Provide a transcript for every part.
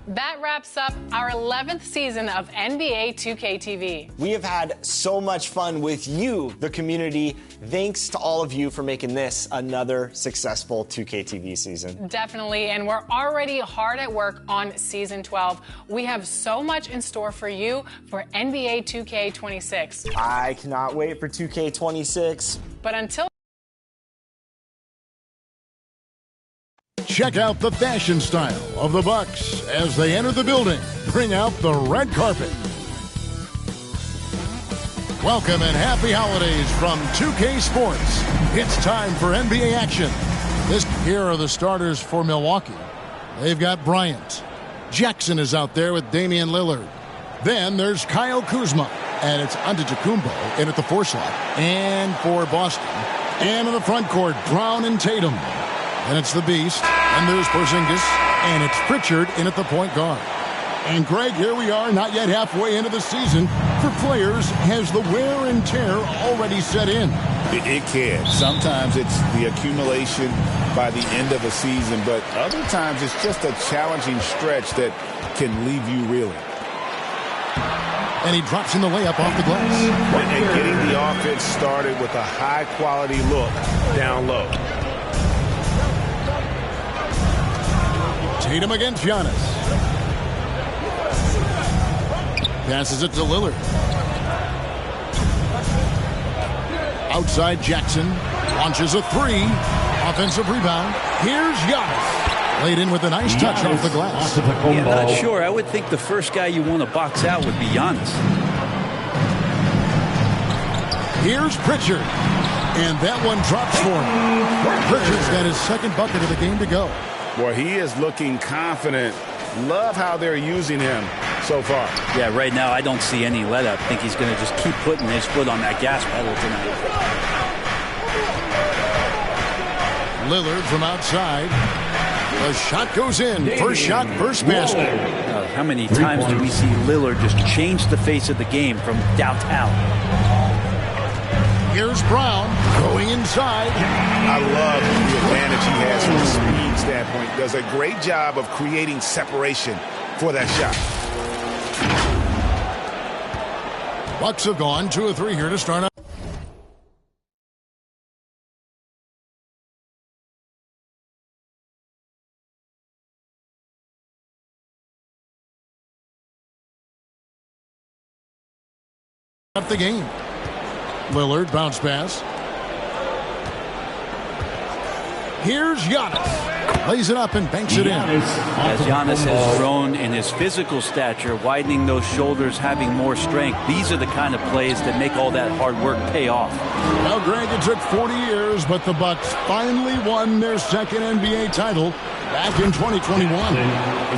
That wraps up our 11th season of NBA 2K TV. We have had so much fun with you, the community. Thanks to all of you for making this another successful 2K TV season. Definitely, and we're already hard at work on Season 12. We have so much in store for you for NBA 2K26. I cannot wait for 2K26. But until check out the fashion style of the Bucks as they enter the building. Bring out the red carpet. Welcome and happy holidays from 2K Sports. It's time for NBA action. Here are the starters for Milwaukee. They've got Bryant. Jackson is out there with Damian Lillard. Then there's Kyle Kuzma. And it's Antetokounmpo in at the 4 slot. And for Boston. And in the front court, Brown and Tatum. And it's the Beast, and there's Porzingis, and it's Pritchard in at the point guard. And Greg, here we are, not yet halfway into the season. For players, has the wear and tear already set in? It can. Sometimes it's the accumulation by the end of a season, but other times it's just a challenging stretch that can leave you reeling. And he drops in the layup off the glass. And getting the offense started with a high-quality look down low. Tatum against Giannis. Passes it to Lillard. Outside Jackson. Launches a 3. Offensive rebound. Here's Giannis. Laid in with a nice touch off the glass. Yeah, not sure. I would think the first guy you want to box out would be Giannis. Here's Pritchard. And that one drops for him. Pritchard's got his second bucket of the game to go. Boy, he is looking confident. Love how they're using him so far. Yeah, right now I don't see any let up. I think he's going to just keep putting his foot on that gas pedal tonight. Lillard from outside. The shot goes in. First shot, first basket. How many times do we see Lillard just change the face of the game from downtown? Here's Brown going inside. I love the advantage he has from a speed standpoint. Does a great job of creating separation for that shot. Bucks have gone 2 of 3 here to start up. The game. Lillard bounce pass. Here's Giannis. Lays it up and banks it in. As Giannis has grown in his physical stature, widening those shoulders, having more strength, these are the kind of plays that make all that hard work pay off. Well, Greg, it took 40 years, but the Bucks finally won their second NBA title back in 2021.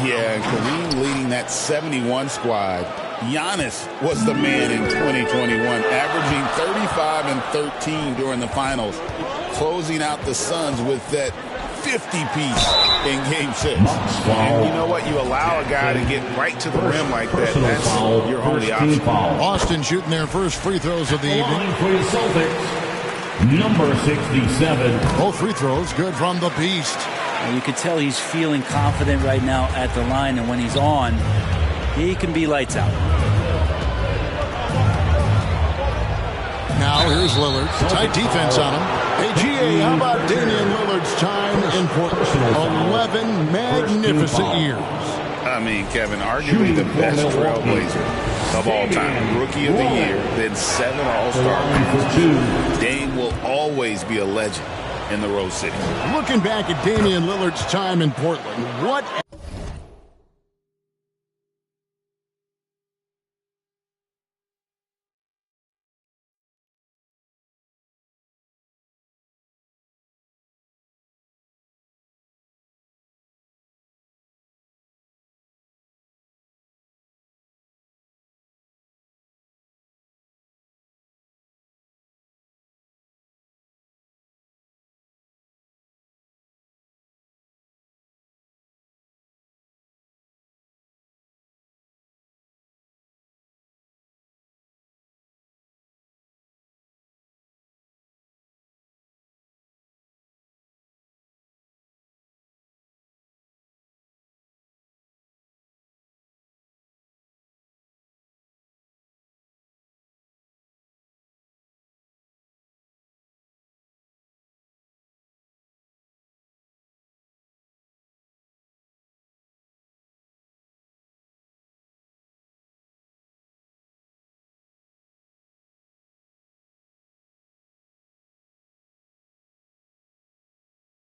Yeah, and Kareem leading that 71 squad. Giannis was the man in 2021, averaging 35 and 13 during the finals, closing out the Suns with that 50-piece in Game 6. And you know what? You allow a guy to get right to the rim like that. That's your only option. Boston shooting their first free throws of the evening. For the Celtics, number 67. Both free throws good from the Beast. And you can tell he's feeling confident right now at the line, and when he's on, he can be lights out. Now here's Lillard. Tight defense on him. Hey, GA, how about Damian Lillard's time in Portland? 11 magnificent years. I mean, Kevin, arguably the best trailblazer of all time. Rookie of the year, then 7 All-Star games. Dame will always be a legend in the Rose City. Looking back at Damian Lillard's time in Portland, what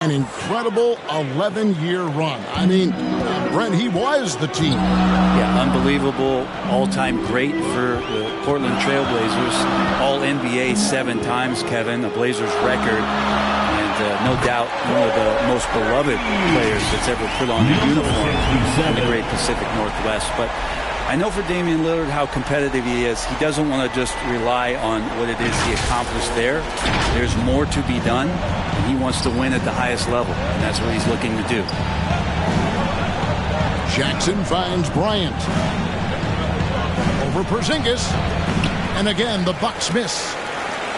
An incredible 11-year run. I mean, Brent, he was the team. Yeah, unbelievable. All-time great for the Portland Trailblazers. All-NBA 7 times, Kevin, a Blazers record. And no doubt one of the most beloved players that's ever put on a uniform in the great Pacific Northwest. But I know for Damian Lillard how competitive he is. He doesn't want to just rely on what it is he accomplished there. There's more to be done, and he wants to win at the highest level, and that's what he's looking to do. Jackson finds Bryant. Over Porzingis. And again, the Bucks miss.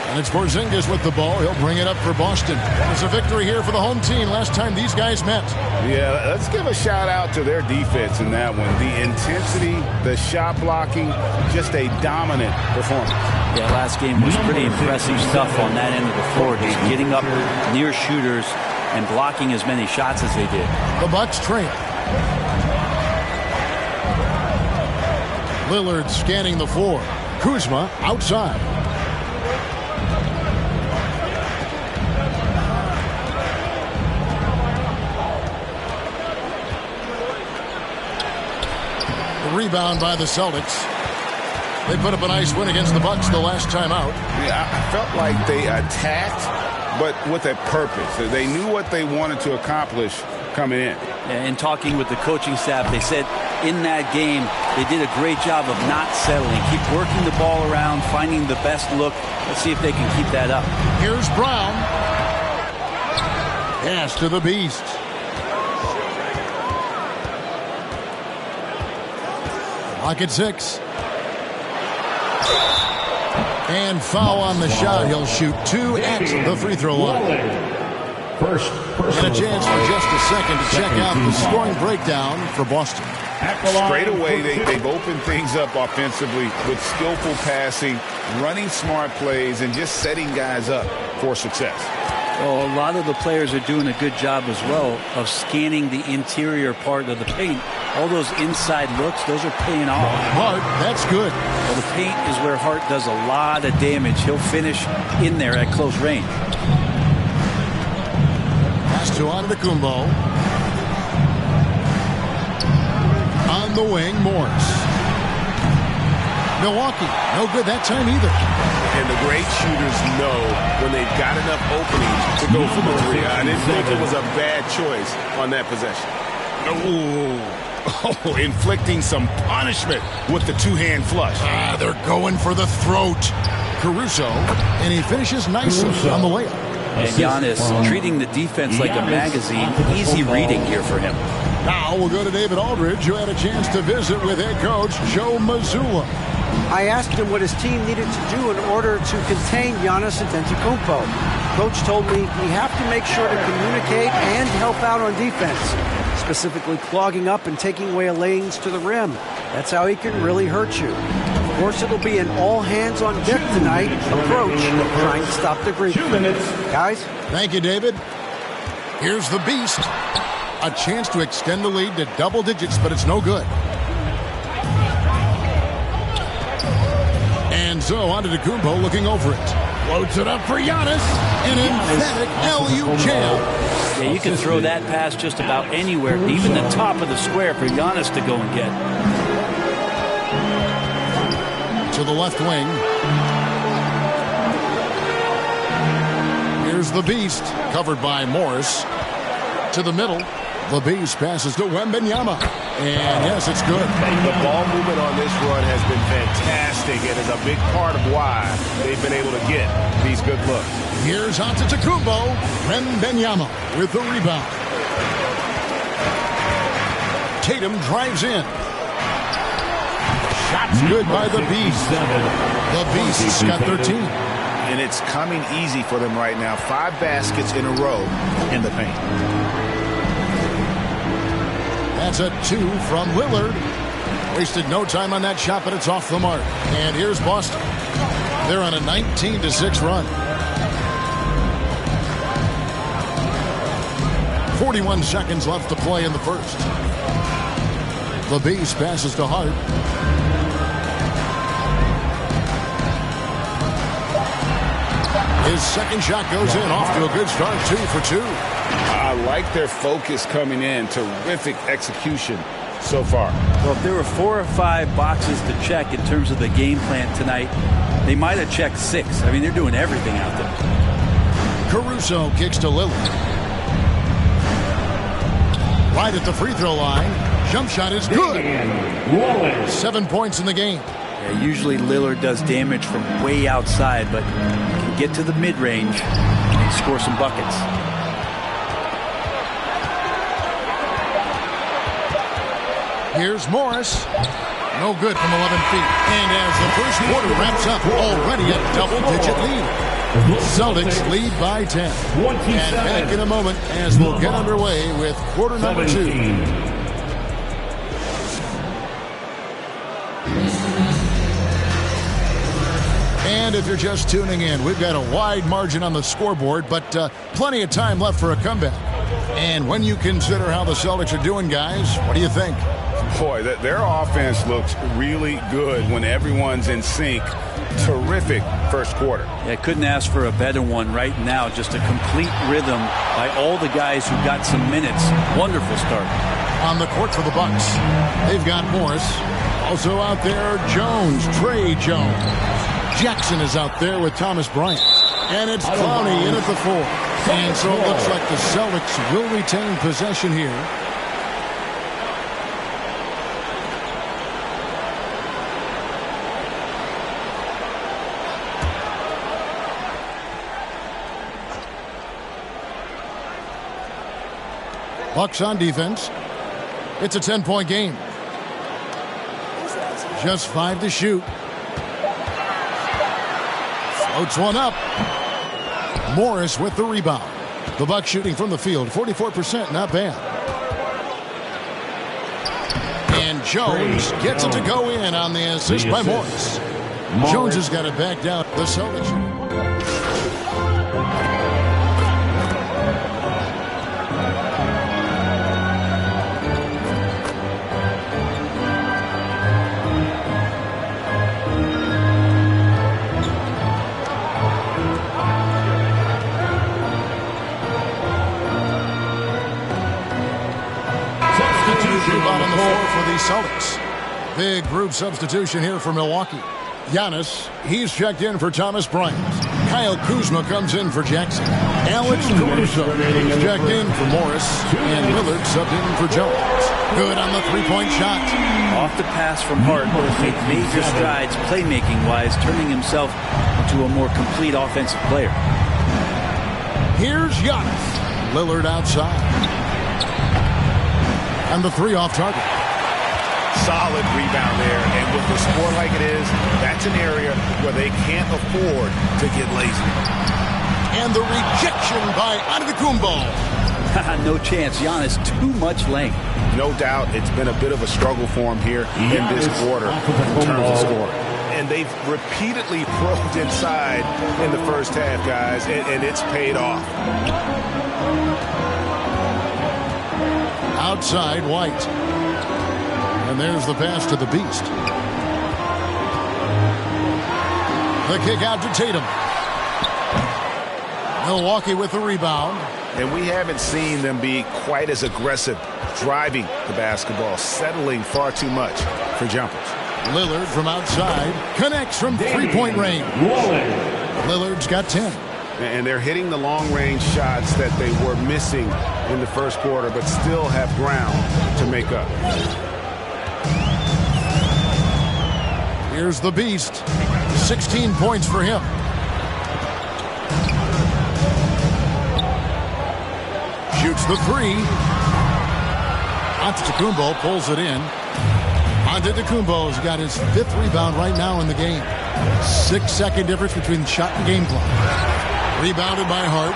And it's Porzingis with the ball. He'll bring it up for Boston. It's a victory here for the home team. Last time these guys met. Yeah, let's give a shout out to their defense in that one. The intensity, the shot blocking, just a dominant performance. Yeah, last game was pretty impressive stuff on that end of the floor. Just getting up near shooters and blocking as many shots as they did. The Bucks trail. Lillard scanning the floor. Kuzma outside. Rebound by the Celtics. They put up a nice win against the Bucks the last time out. Yeah, I felt like they attacked, but with a purpose. They knew what they wanted to accomplish coming in. And talking with the coaching staff, they said in that game they did a great job of not settling. Keep working the ball around, finding the best look. Let's see if they can keep that up. Here's Brown. Pass to the Beast. Lock at 6. And foul on the shot. He'll shoot 2 at the free throw line. And a chance for just a second to check out the scoring breakdown for Boston. Straight away, they've opened things up offensively with skillful passing, running smart plays, and just setting guys up for success. Well, a lot of the players are doing a good job as well of scanning the interior part of the paint. All those inside looks, those are paying off. Hart, that's good. Well, the paint is where Hart does a lot of damage. He'll finish in there at close range. Pass to Antetokounmpo. On the wing, Morris. Milwaukee, no good that time either. And the great shooters know when they've got enough openings to go for the three. I didn't think it was a bad choice on that possession. Oh, inflicting some punishment with the two-hand flush. They're going for the throat. Caruso, and he finishes nicely on the layup. And Giannis treating the defense like a magazine. Easy reading here for him. Now we'll go to David Aldridge, who had a chance to visit with head coach Joe Mazzulla. I asked him what his team needed to do in order to contain Giannis Antetokounmpo. Coach told me we have to make sure to communicate and help out on defense, specifically clogging up and taking away lanes to the rim. That's how he can really hurt you. Of course, it'll be an all-hands-on-deck tonight approach trying to stop the Greek. 2 minutes. Guys? Thank you, David. Here's the Beast. A chance to extend the lead to double digits, but it's no good. And so Antetokounmpo looking over it. Floats it up for Giannis. An emphatic LU jam. Yeah, you can throw that pass just about anywhere, even the top of the square for Giannis to go and get. To the left wing. Here's the Beast, covered by Morris. To the middle. The Beast passes to Wembanyama. And yes, it's good. The ball movement on this run has been fantastic and is a big part of why they've been able to get these good looks. Here's Antetokounmpo. Wembanyama with the rebound. Tatum drives in. Shots good by the Beast. The Beast's got 13. And it's coming easy for them right now. 5 baskets in a row in the paint. That's a 2 from Lillard. Wasted no time on that shot, but it's off the mark. And here's Boston. They're on a 19-6 run. 41 seconds left to play in the first. The Beast passes to Hart. His second shot goes in, off to a good start, 2 for 2. like their focus coming in. Terrific execution so far. Well, if there were 4 or 5 boxes to check in terms of the game plan tonight, they might have checked 6. I mean, they're doing everything out there. Caruso kicks to Lillard. Right at the free throw line. Jump shot is good. 7 points in the game. Yeah, usually Lillard does damage from way outside, but can get to the mid-range and score some buckets. Here's Morris. No good from 11 feet. And as the first quarter wraps up, already a double-digit lead. Celtics lead by 10. And back in a moment as we'll get underway with quarter number 2. And if you're just tuning in, we've got a wide margin on the scoreboard, but plenty of time left for a comeback. And when you consider how the Celtics are doing, guys, what do you think? Boy, their offense looks really good when everyone's in sync. Terrific first quarter. Yeah, couldn't ask for a better one right now. Just a complete rhythm by all the guys who got some minutes. Wonderful start. On the court for the Bucks, they've got Morris. Also out there, Jones, Trey Jones. Jackson is out there with Thomas Bryant. And it's Clowney in at the 4. And so it looks like the Celtics will retain possession here. Bucks on defense. It's a 10-point game. Just 5 to shoot. Floats one up. Morris with the rebound. The Bucks shooting from the field, 44%, not bad. And Jones gets it to go in on the assist by Morris. Jones has got it back down. The Celtics. On the floor for the Celtics. Big group substitution here for Milwaukee. Giannis, he's checked in for Thomas Bryant. Kyle Kuzma comes in for Jackson. Alex Caruso is checked in for Morris. And Lillard subbed in for Jones. Good on the three-point shot. Off the pass from Hart, made major strides playmaking-wise, turning himself into a more complete offensive player. Here's Giannis. Lillard outside. And the 3 off target. Solid rebound there. And with the score like it is, that's an area where they can't afford to get lazy. And the rejection by Antetokounmpo. No chance. Giannis, too much length. No doubt it's been a bit of a struggle for him here in this quarter in terms of scoring. And they've repeatedly probed inside in the first half, guys, and it's paid off. Outside, White. And there's the pass to the Beast. The kick out to Tatum. Milwaukee with the rebound. And we haven't seen them be quite as aggressive driving the basketball, settling far too much for jumpers. Lillard from outside connects from three-point range. Lillard's got 10. And they're hitting the long-range shots that they were missing in the first quarter, but still have ground to make up. Here's the Beast. 16 points for him. Shoots the 3. Antetokounmpo pulls it in. Antetokounmpo's got his 5th rebound right now in the game. 6-second difference between shot and game clock. Rebounded by Hart.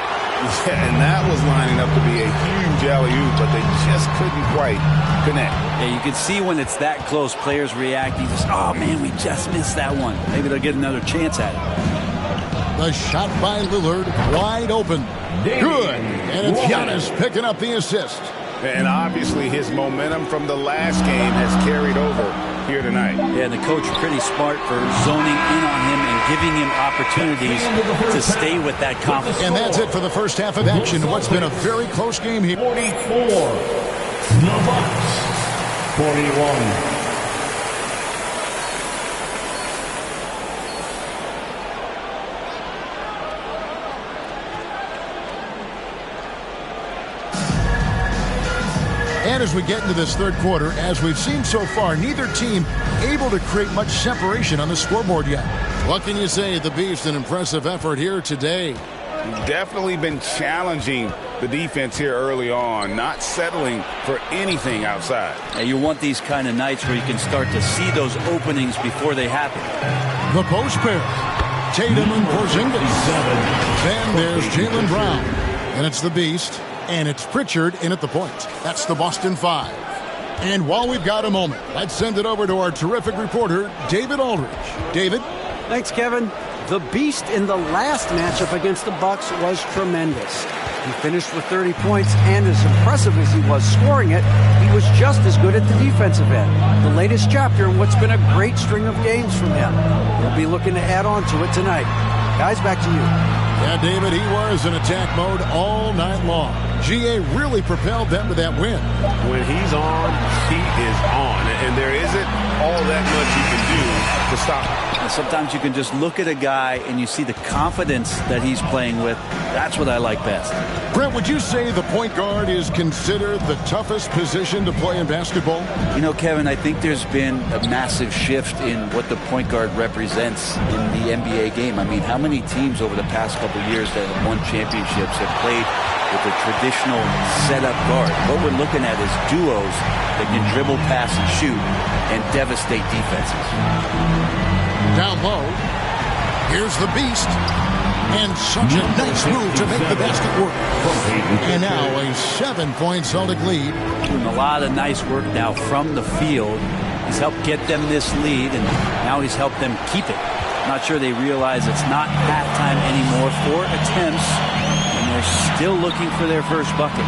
Yeah, and that was lining up to be a huge alley-oop, but they just couldn't quite connect. Yeah, you can see when it's that close, players reacting. Just, oh, man, we just missed that one. Maybe they'll get another chance at it. The shot by Lillard, wide open. Good. And it's Giannis picking up the assist. And obviously his momentum from the last game has carried over here tonight. Yeah, and the coach pretty smart for zoning in on him and giving him opportunities to stay with that confidence. And that's it for the first half of action. What's been a very close game here. 44. The Bucks. 41. And as we get into this third quarter, as we've seen so far, neither team able to create much separation on the scoreboard yet. What can you say? The Beast, an impressive effort here today. Definitely been challenging the defense here early on, not settling for anything outside. And you want these kind of nights where you can start to see those openings before they happen. The post pair. Tatum and Porzingis. Then there's Jaylen Brown. And it's the Beast. And it's Pritchard in at the point. That's the Boston Five. And while we've got a moment, let's send it over to our terrific reporter, David Aldridge. David? Thanks, Kevin. The Beast in the last matchup against the Bucks was tremendous. He finished with 30 points, and as impressive as he was scoring it, he was just as good at the defensive end. The latest chapter in what's been a great string of games from him. We'll be looking to add on to it tonight. Guys, back to you. Yeah, David, he was in attack mode all night long. GA really propelled them to that win. When he's on, he is on. And there isn't all that much you can do to stop him. And sometimes you can just look at a guy and you see the confidence that he's playing with. That's what I like best. Brent, would you say the point guard is considered the toughest position to play in basketball? You know, Kevin, I think there's been a massive shift in what the point guard represents in the NBA game. I mean, how many teams over the past couple of years that have won championships have played with a traditional setup guard? What we're looking at is duos that can dribble, pass, and shoot and devastate defenses. Down low, here's the Beast. And such a nice move to make the basket work. And now a 7-point Celtic lead. Doing a lot of nice work now from the field. He's helped get them this lead, and now he's helped them keep it. Not sure they realize it's not halftime anymore. 4 attempts, and they're still looking for their first bucket.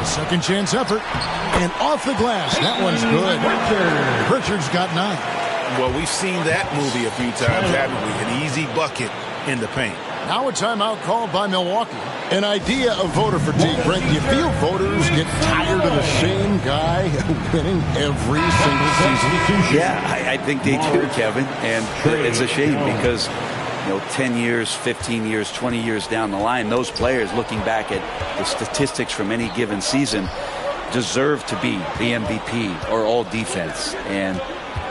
A second chance effort. And off the glass. That one's good. Pritchard's got 9. Well, we've seen that movie a few times, haven't we? An easy bucket in the paint. Now a timeout called by Milwaukee. An idea of voter fatigue. Brent, do you feel voters get tired of the same guy winning every single season? Yeah, I think they do, Kevin. And it's a shame because, 10 years, 15 years, 20 years down the line, those players looking back at the statistics from any given season deserve to be the MVP or all defense. And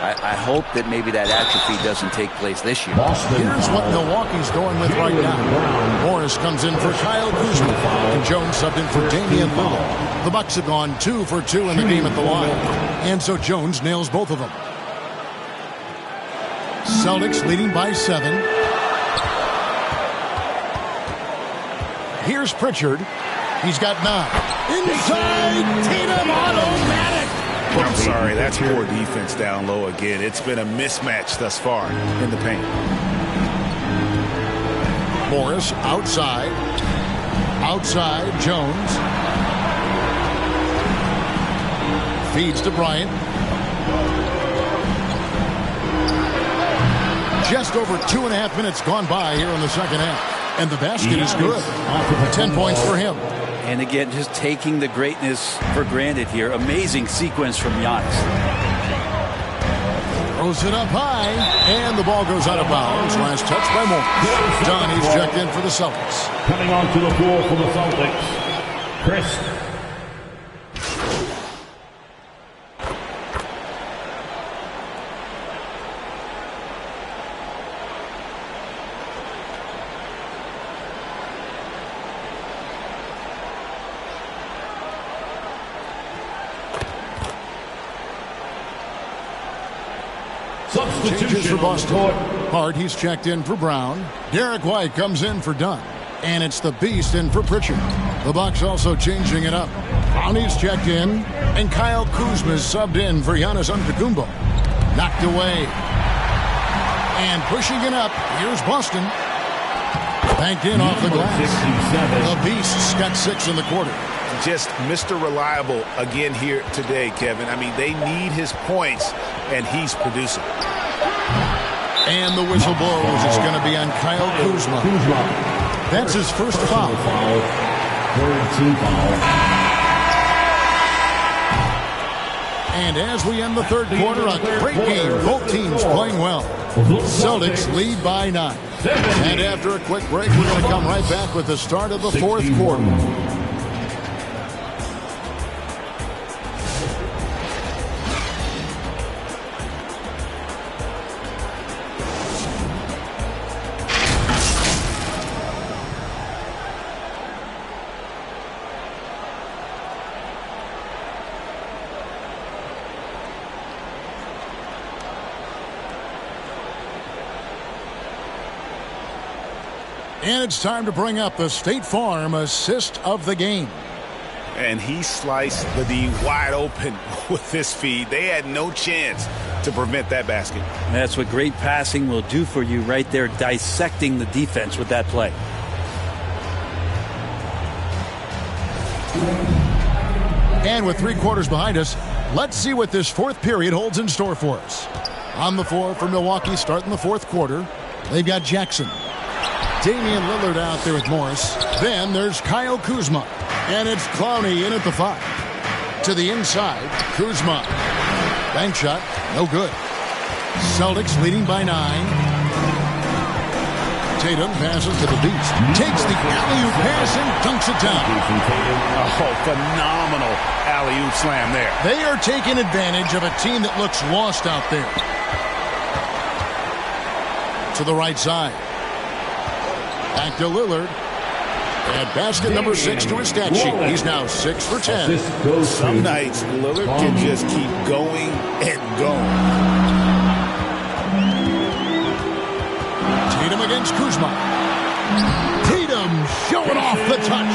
I hope that maybe that atrophy doesn't take place this year. Here's what Milwaukee's going with right now. Morris comes in for Kyle Kuzma, and Jones subbed in for Damian Lillard. The Bucks have gone 2 for 2 in the game at the line, and so Jones nails both of them. Celtics leading by 7. Here's Pritchard. He's got 9. Inside, Tatum automatic. I'm sorry, that's poor defense down low again. It's been a mismatch thus far in the paint. Morris outside. Outside, Jones. Feeds to Bryant. Just over 2.5 minutes gone by here in the second half. And the basket is good. 10 points for him. And again, just taking the greatness for granted here. Amazing sequence from Giannis. Throws it up high, and the ball goes out of bounds. Last touch by Morris. Johnny's checked in for the Celtics. Coming onto the floor for the Celtics, Chris. Changes for Boston. Hart, he's checked in for Brown. Derek White comes in for Dunn. And it's the Beast in for Pritchard. The Bucks also changing it up. Brownie's checked in. And Kyle Kuzma's subbed in for Giannis Antetokounmpo. Knocked away. And pushing it up. Here's Boston. Banked in off the glass. The Beast's got 6 in the quarter. just Mr. Reliable again here today, Kevin. I mean, they need his points, and he's producing. And the whistle blows. It's going to be on Kyle Kuzma. That's his first foul. Third team foul. And as we end the third quarter, a great game. Both teams playing well. Celtics lead by 9. And after a quick break, we're going to come right back with the start of the fourth quarter. And it's time to bring up the State Farm assist of the game. And he sliced the D wide open with this feed. They had no chance to prevent that basket. That's what great passing will do for you right there, dissecting the defense with that play. And with 3 quarters behind us, let's see what this fourth period holds in store for us. On the floor for Milwaukee starting the fourth quarter, they've got Jackson. Damian Lillard out there with Morris. Then there's Kyle Kuzma. And it's Clowney in at the 5. To the inside, Kuzma. Bank shot, no good. Celtics leading by 9. Tatum passes to the Beast. Takes the alley-oop pass and dunks it down. Oh, phenomenal alley-oop slam there. They are taking advantage of a team that looks lost out there. To the right side. Back to Lillard. And basket number 6 to his stat sheet. He's now 6 for 10. Some nights, Lillard can just keep going and going. Tatum against Kuzma. Tatum showing off the touch.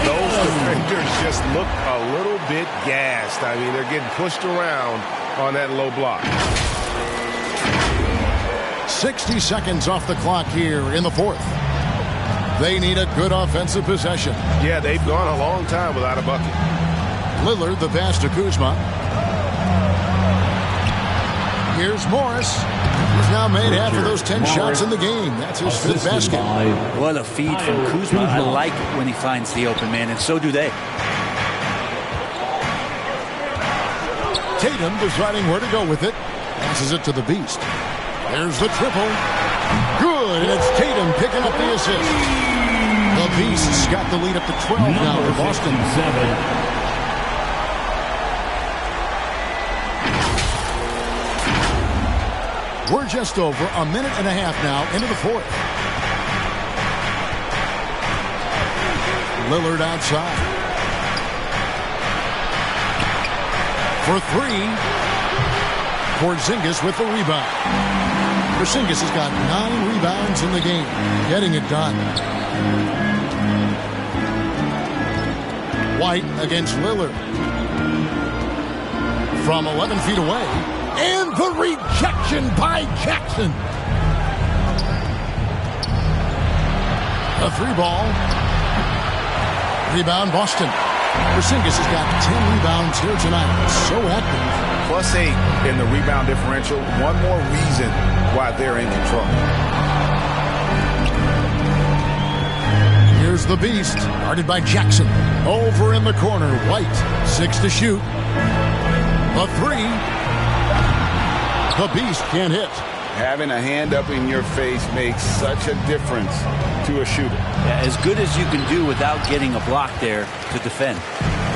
Those defenders just look a little bit gassed. I mean, they're getting pushed around on that low block. 60 seconds off the clock here in the fourth. They need a good offensive possession. Yeah, they've gone a long time without a bucket. Lillard, the pass to Kuzma. Here's Morris. He's now made half of those 10 shots in the game. That's his 5th basket. What a feed from Kuzma. I like it when he finds the open man, and so do they. Tatum deciding where to go with it. Passes it to the Beast. There's the triple. Good, and it's Tatum picking up the assist. The Beast's got the lead up to 12 now for Boston. 7. We're just over a minute and a half now into the fourth. Lillard outside. For 3. Porzingis with the rebound. Porzingis has got 9 rebounds in the game. Getting it done. White against Lillard. From 11 feet away. And the rejection by Jackson. A 3-ball. Rebound Boston. Porzingis has got 10 rebounds here tonight. So active. +8 in the rebound differential. One more reason why they're in control. Here's the Beast, guarded by Jackson. Over in the corner, White, 6 to shoot. A 3. The Beast can't hit. Having a hand up in your face makes such a difference to a shooter. Yeah, as good as you can do without getting a block there to defend.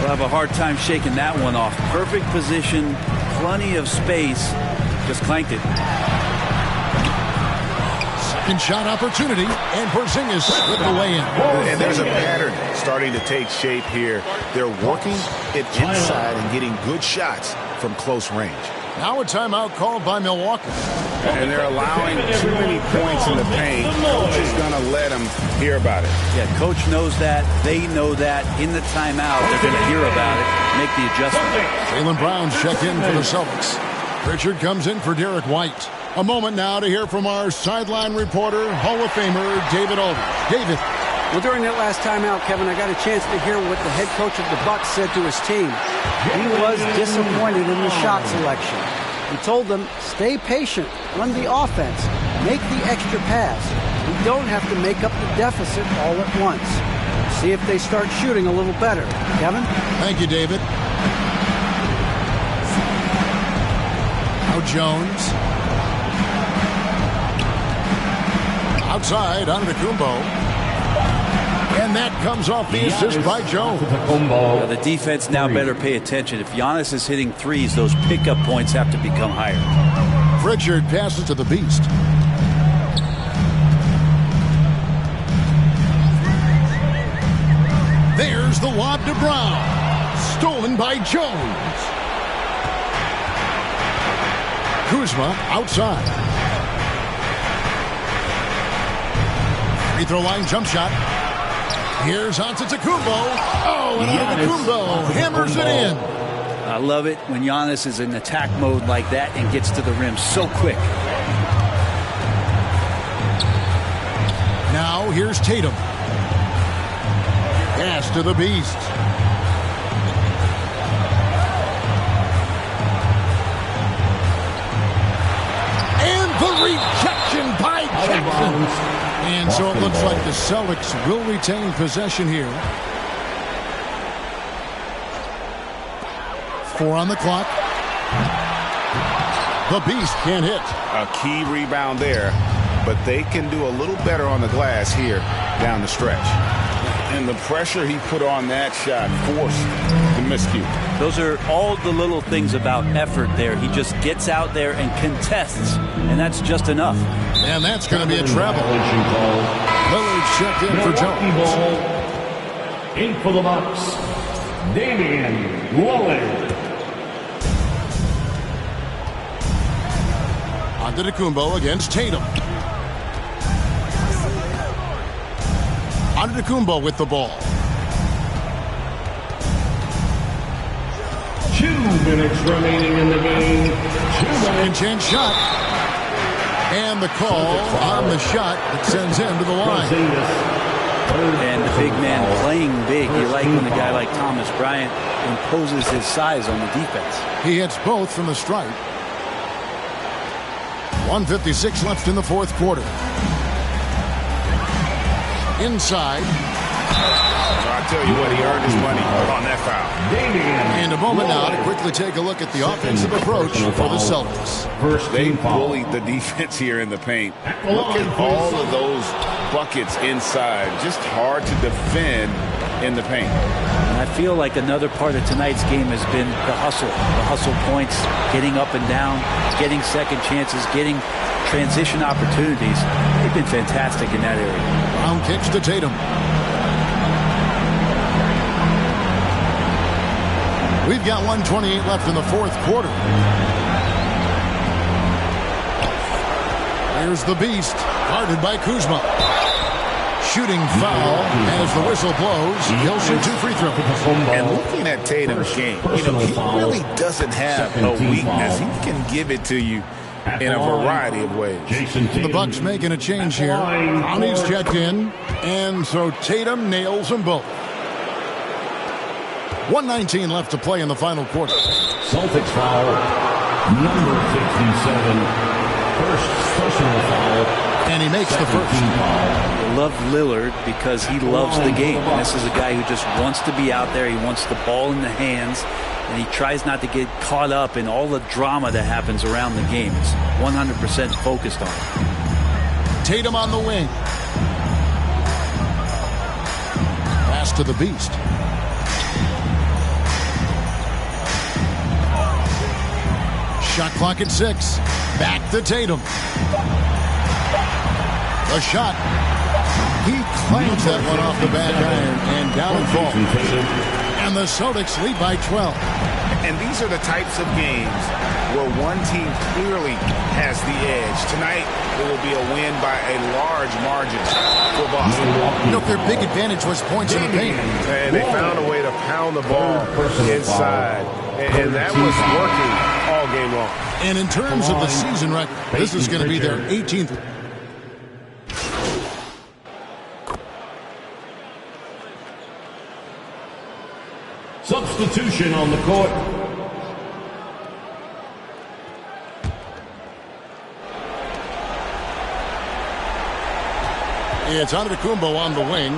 We'll have a hard time shaking that one off. Perfect position, plenty of space, just clanked it. Second shot opportunity, and Porzingis slipped away in. And there's a pattern starting to take shape here. They're working it inside and getting good shots from close range. Now a timeout called by Milwaukee. And they're allowing too many points in the paint. Coach is going to let them hear about it. Yeah, coach knows that. They know that. In the timeout, they're going to hear about it, make the adjustment. Jaylen Brown's check in for the Celtics. Pritchard comes in for Derek White. A moment now to hear from our sideline reporter, Hall of Famer David Aldridge. David. Well, during that last timeout, Kevin, I got a chance to hear what the head coach of the Bucs said to his team. He was disappointed in the shot selection. He told them, stay patient, run the offense, make the extra pass. We don't have to make up the deficit all at once. See if they start shooting a little better. Kevin? Thank you, David. Now Jones. Outside, Antetokounmpo. And that comes off the assist by Jones. The defense now better pay attention. If Giannis is hitting threes, those pickup points have to become higher. Pritchard passes to the Beast. There's the lob to Brown. Stolen by Jones. Kuzma outside. Free throw line jump shot. Here's Antetokounmpo. Oh, and Antetokounmpo hammers it in. I love it when Giannis is in attack mode like that and gets to the rim so quick. Now here's Tatum. Pass to the Beast. And the rejection by Jackson. And so it looks like the Celtics will retain possession here. 4 on the clock. The Beast can't hit. A key rebound there, but they can do a little better on the glass here down the stretch. And the pressure he put on that shot forced the miscue. Those are all the little things about effort there. He just gets out there and contests, and that's just enough. And that's going to be a travel. Lillard's checked in for Jones. In for the Bucks, Damian Lillard. Antetokounmpo against Tatum. Antetokounmpo with the ball. 2 minutes remaining in the game. Second chance shot. And the call on the shot that sends him to the line. And the big man playing big. You like when a guy like Thomas Bryant imposes his size on the defense. He hits both from the stripe. 1:56 left in the fourth quarter. Inside. I'll tell you what, he earned his money on that foul. And a moment now to quickly take a look at the offensive approach for the Celtics. They bullied the defense here in the paint. Look at all of those buckets inside. Just hard to defend in the paint. And I feel like another part of tonight's game has been the hustle. The hustle points, getting up and down, getting second chances, getting transition opportunities. They've been fantastic in that area. Brown kicks to Tatum. We've got 1:28 left in the fourth quarter. Here's the Beast, guarded by Kuzma. Shooting foul as the whistle blows. He'll shoot 2 free throws. And looking at Tatum's game, he really doesn't have a weakness. He can give it to you in a variety of ways. The Bucks making a change here. Brownie's checked in, and so Tatum nails them both. 1:19 left to play in the final quarter. Celtics foul, number 57. First personal foul. And he makes the first. I love Lillard because he loves the game. This is a guy who just wants to be out there. He wants the ball in the hands, and he tries not to get caught up in all the drama that happens around the game. He's 100% focused on it. Tatum on the wing. Pass to the Beast. Shot clock at 6. Back to Tatum. The shot. He claims that one off the back iron and down and falls. And the Celtics lead by 12. And these are the types of games where one team clearly has the edge. Tonight, it will be a win by a large margin for Boston. Look, their big advantage was points in the paint. And they found a way to pound the ball inside. And that was working all game long. And in terms of the season record, this is going to be their 18th. Substitution on the court. It's Antetokounmpo on the wing.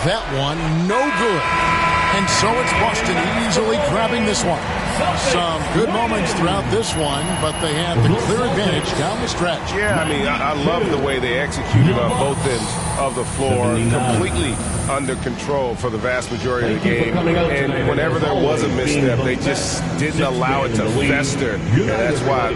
That one, no good. And so it's Boston easily grabbing this one. Some good moments throughout this one, but they had the clear advantage down the stretch. Yeah, I mean, I love the way they executed on both ends of the floor, completely under control for the vast majority of the game. And whenever there was a misstep, they just didn't allow it to fester. And that's why.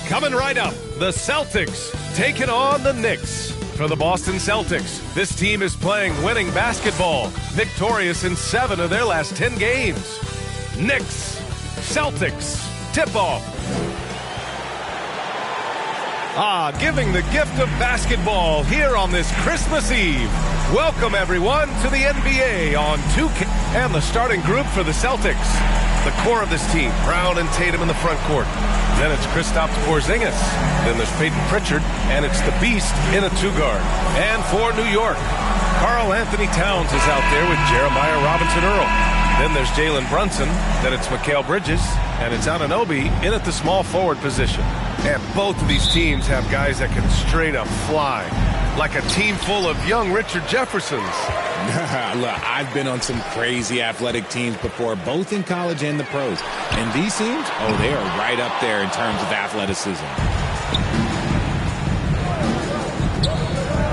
Coming right up, the Celtics taking on the Knicks. For the Boston Celtics, this team is playing winning basketball, victorious in 7 of their last 10 games. Knicks, Celtics, tip-off. Giving the gift of basketball here on this Christmas Eve. Welcome, everyone, to the NBA on 2K. And the starting group for the Celtics. The core of this team, Brown and Tatum in the front court. Then it's Kristaps Porzingis. Then there's Peyton Pritchard, and it's the Beast in a 2-guard. And for New York, Karl Anthony Towns is out there with Jeremiah Robinson-Earl. Then there's Jalen Brunson. Then it's Mikal Bridges, and it's Anunoby in at the small forward position. And both of these teams have guys that can straight up fly, like a team full of young Richard Jeffersons. Look, I've been on some crazy athletic teams before, both in college and the pros. And these teams, they are right up there in terms of athleticism.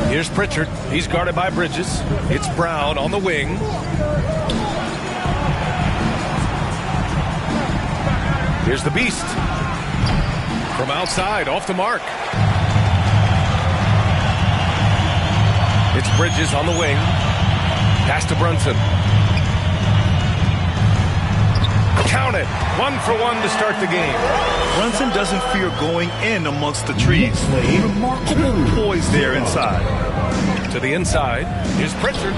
Here's Pritchard. He's guarded by Bridges. It's Brown on the wing. Here's the Beast. From outside, off the mark. It's Bridges on the wing. Pass to Brunson. Count it. 1 for 1 to start the game. Brunson doesn't fear going in amongst the trees. Remarkable poise there inside. To the inside. Here's Pritchard.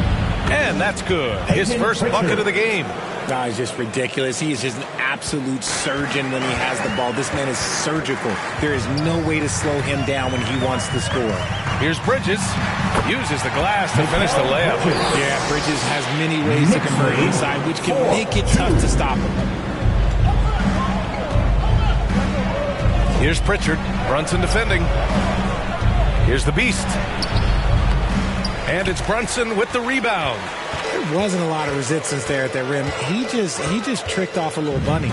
And that's good. His first bucket of the game. It's just ridiculous. He is just an absolute surgeon when he has the ball. This man is surgical. There is no way to slow him down when he wants to score. Here's Bridges. Uses the glass to finish the layup. Yeah, Bridges has many ways to convert inside, which can make it tough to stop him. Here's Pritchard. Brunson defending. Here's the Beast. And it's Brunson with the rebound. There wasn't a lot of resistance there at that rim. He just tricked off a little bunny.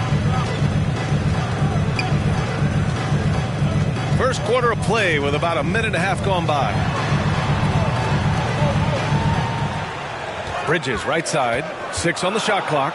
First quarter of play with about a minute and a half gone by. Bridges right side. 6 on the shot clock.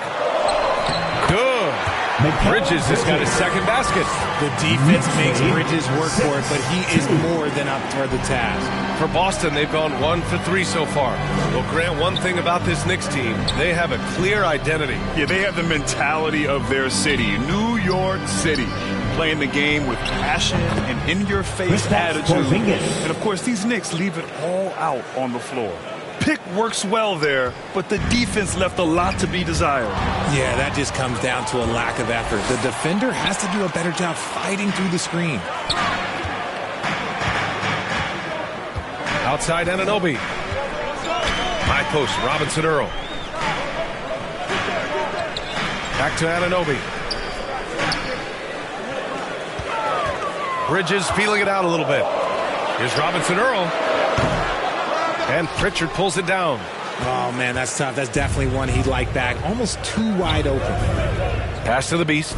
Good. Bridges has got his second basket. The defense makes Bridges work for it, but he is more than up for the task. For Boston, they've gone 1 for 3 so far. Well, Grant, one thing about this Knicks team, they have a clear identity. Yeah, they have the mentality of their city, New York City. Playing the game with passion and in-your-face attitude. And, of course, these Knicks leave it all out on the floor. Pick works well there, but the defense left a lot to be desired. Yeah, that just comes down to a lack of effort. The defender has to do a better job fighting through the screen. Outside Anunoby. High post, Robinson Earl. Back to Anunoby. Bridges feeling it out a little bit. Here's Robinson Earl. And Pritchard pulls it down. Oh, man, that's tough. That's definitely one he'd like back. Almost too wide open. Pass to the Beast.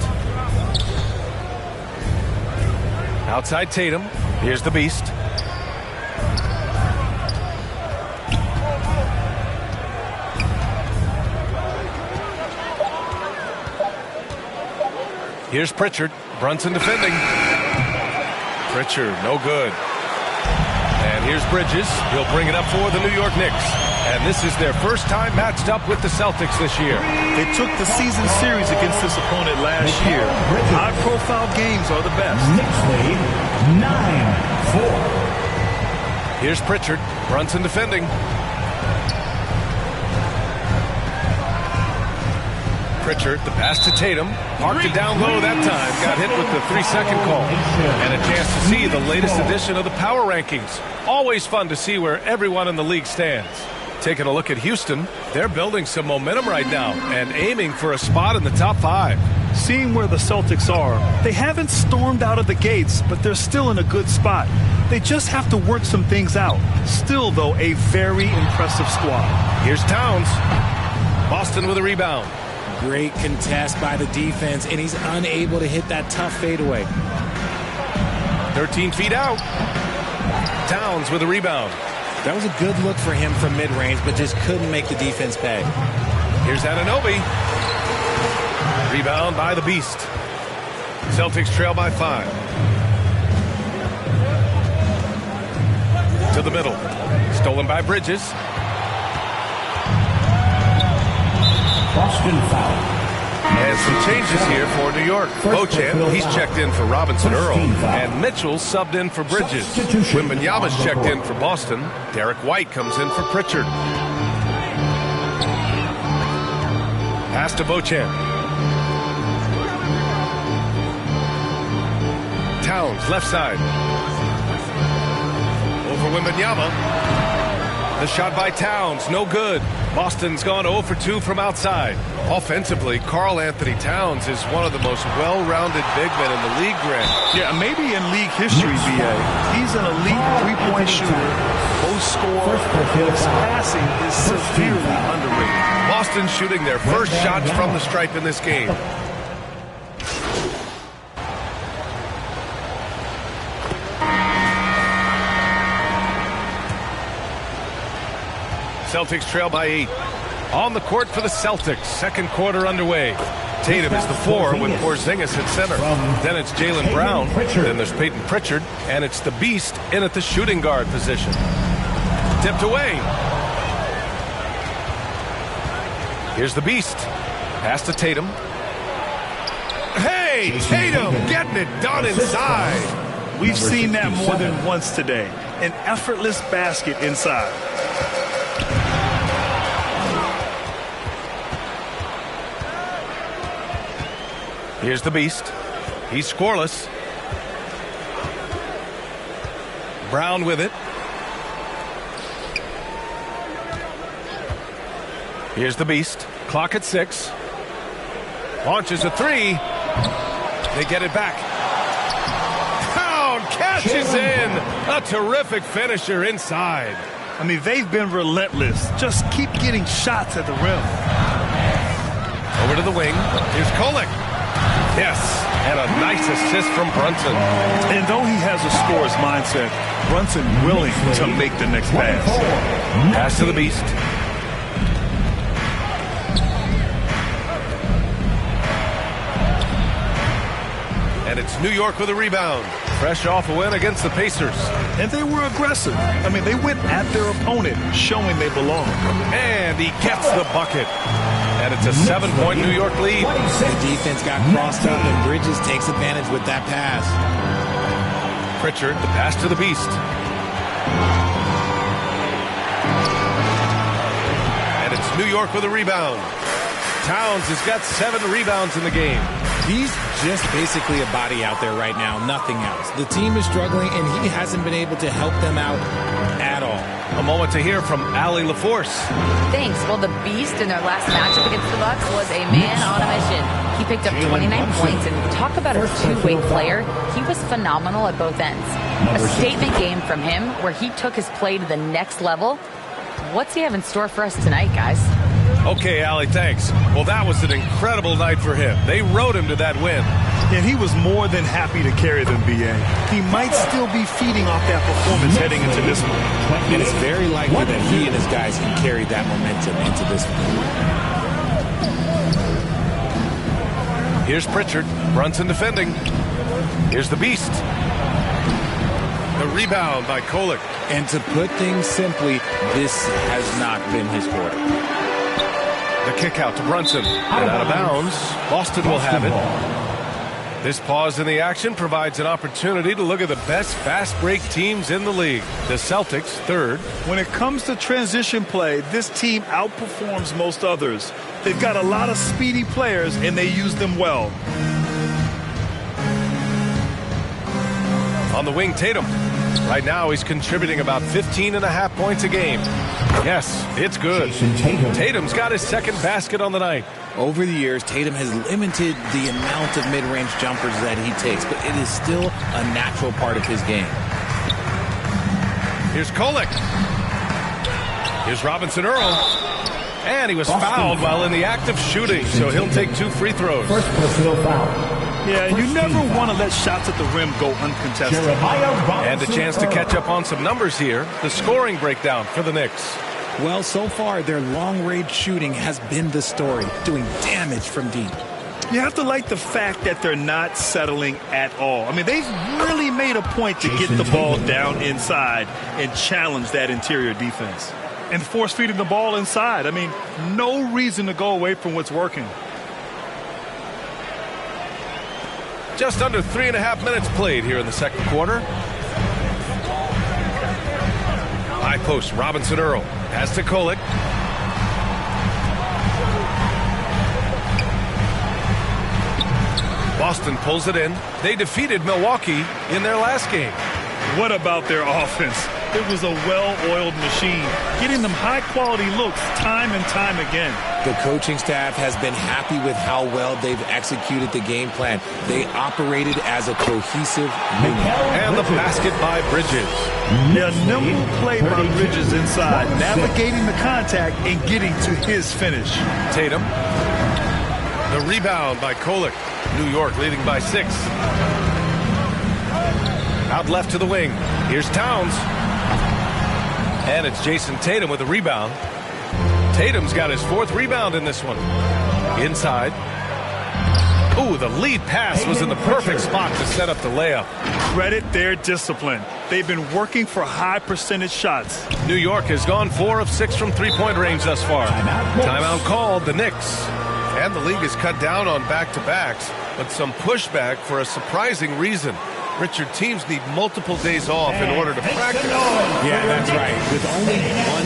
Outside Tatum. Here's the Beast. Here's Pritchard. Brunson defending. Pritchard, no good. And here's Bridges. He'll bring it up for the New York Knicks. And this is their first time matched up with the Celtics this year. They took the season series against this opponent last year. High-profile games are the best. Knicks lead 9-4. Here's Pritchard. Brunson defending. Pritchard, the pass to Tatum. Parked it down low that time. Got hit with the 3-second call. And a chance to see the latest edition of the power rankings. Always fun to see where everyone in the league stands. Taking a look at Houston, they're building some momentum right now and aiming for a spot in the top 5. Seeing where the Celtics are, they haven't stormed out of the gates, but they're still in a good spot. They just have to work some things out. Still, though, a very impressive squad. Here's Towns. Boston with a rebound. Great contest by the defense, and he's unable to hit that tough fadeaway. 13 feet out. Towns with a rebound. That was a good look for him from mid-range, but just couldn't make the defense pay. Here's Anunoby. Rebound by the Beast. Celtics trail by 5. To the middle. Stolen by Bridges. Boston foul. And some changes here for New York. Beauchamp, he's checked in for Robinson Earl. And Mitchell subbed in for Bridges. Wembanyama's checked in for Boston. Derek White comes in for Pritchard. Pass to Beauchamp. Towns, left side. Over Wembanyama. The shot by Towns, no good. Boston's gone 0 for 2 from outside. Offensively, Karl Anthony Towns is one of the most well-rounded big men in the league, Grant. Yeah, maybe in league history, B.A. He's an elite three-point shooter, most scorer. His passing is severely underrated. Boston shooting their first shots from the stripe in this game. Celtics trail by 8. On the court for the Celtics. Second quarter underway. Tatum is the 4 with Porzingis at center. Then it's Jaylen Brown. Then there's Peyton Pritchard. And it's the Beast in at the shooting guard position. Tipped away. Here's the Beast. Pass to Tatum. Hey, Tatum getting it done inside. We've seen that more than once today. An effortless basket inside. Here's the Beast. He's scoreless. Brown with it. Here's the Beast. Clock at 6. Launches a 3. They get it back. Brown catches in. A terrific finisher inside. I mean, they've been relentless. Just keep getting shots at the rim. Over to the wing. Here's Kolek. Yes, and a nice assist from Brunson. And though he has a scorer's mindset, Brunson willing to make the next pass. Pass to the Beast. And it's New York with a rebound. Fresh off a win against the Pacers. And they were aggressive. I mean, they went at their opponent, showing they belong. And he gets the bucket. And it's a 7-point New York lead. The defense got crossed up, and Bridges takes advantage with that pass. Pritchard, the pass to the Beast. And it's New York with a rebound. Towns has got 7 rebounds in the game. He's just basically a body out there right now, nothing else. The team is struggling, and he hasn't been able to help them out at all. A moment to hear from Allie LaForce. Thanks. Well, the Beast in their last matchup against the Bucks was a man on a mission. He picked up 29 points, and talk about a two-way player. He was phenomenal at both ends. A statement game from him where he took his play to the next level. What's he have in store for us tonight, guys? Okay, Allie, thanks. Well, that was an incredible night for him. They rode him to that win. And he was more than happy to carry them, B.A. He might still be feeding off that performance heading into this one. And it's very likely that he and his guys can carry that momentum into this one. Here's Pritchard. Brunson defending. Here's the Beast. The rebound by Kukulkan. And to put things simply, this has not been his quarter. The kick out to Brunson. And out of bounds. Boston will have it. This pause in the action provides an opportunity to look at the best fast break teams in the league. The Celtics, third. When it comes to transition play, this team outperforms most others. They've got a lot of speedy players, and they use them well. On the wing, Tatum. Right now, he's contributing about 15.5 points a game. Yes, it's good. Tatum's got his second basket on the night. Over the years, Tatum has limited the amount of mid-range jumpers that he takes, but it is still a natural part of his game. Here's Kukulkan. Here's Robinson Earl. And he was fouled while in the act of shooting, so he'll take 2 free throws. First personal foul. Yeah, you never want to let shots at the rim go uncontested. And a chance to catch up on some numbers here. The scoring breakdown for the Knicks. Well, so far, their long-range shooting has been the story, doing damage from deep. You have to like the fact that they're not settling at all. I mean, they've really made a point to get the ball down inside and challenge that interior defense. And force feeding the ball inside. I mean, no reason to go away from what's working. Just under 3.5 minutes played here in the second quarter. High post, Robinson Earl. Pass to Kukulkan. Boston pulls it in. They defeated Milwaukee in their last game. What about their offense? It was a well-oiled machine, getting them high-quality looks time and time again. The coaching staff has been happy with how well they've executed the game plan. They operated as a cohesive unit. And the basket by Bridges. Yeah, nimble play by Bridges inside, navigating the contact and getting to his finish. Tatum. The rebound by Kukulkan. New York leading by 6. Out left to the wing. Here's Towns. And it's Jason Tatum with a rebound. Tatum's got his 4th rebound in this one. Inside. Ooh, the lead pass was in the perfect spot to set up the layup. Credit their discipline. They've been working for high percentage shots. New York has gone 4 of 6 from three-point range thus far. Timeout called, the Knicks. And the league has cut down on back-to-backs, but some pushback for a surprising reason. Richard, teams need multiple days off in order to practice. Yeah, that's right. With only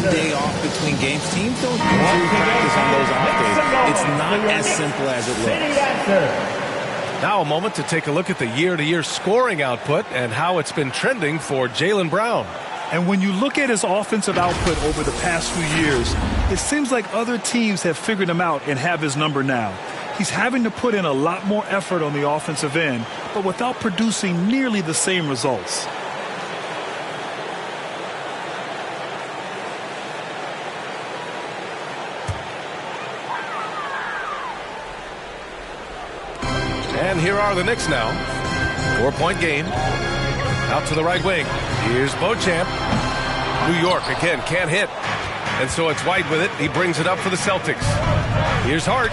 1 day off between games, teams don't usually practice on those off days. It's not as simple as it looks. Now a moment to take a look at the year-to-year scoring output and how it's been trending for Jaylen Brown. And when you look at his offensive output over the past few years, it seems like other teams have figured him out and have his number now. He's having to put in a lot more effort on the offensive end, but without producing nearly the same results. And here are the Knicks now. 4-point game. Out to the right wing. Here's Beauchamp. New York again can't hit. And so it's White with it. He brings it up for the Celtics. Here's Hart.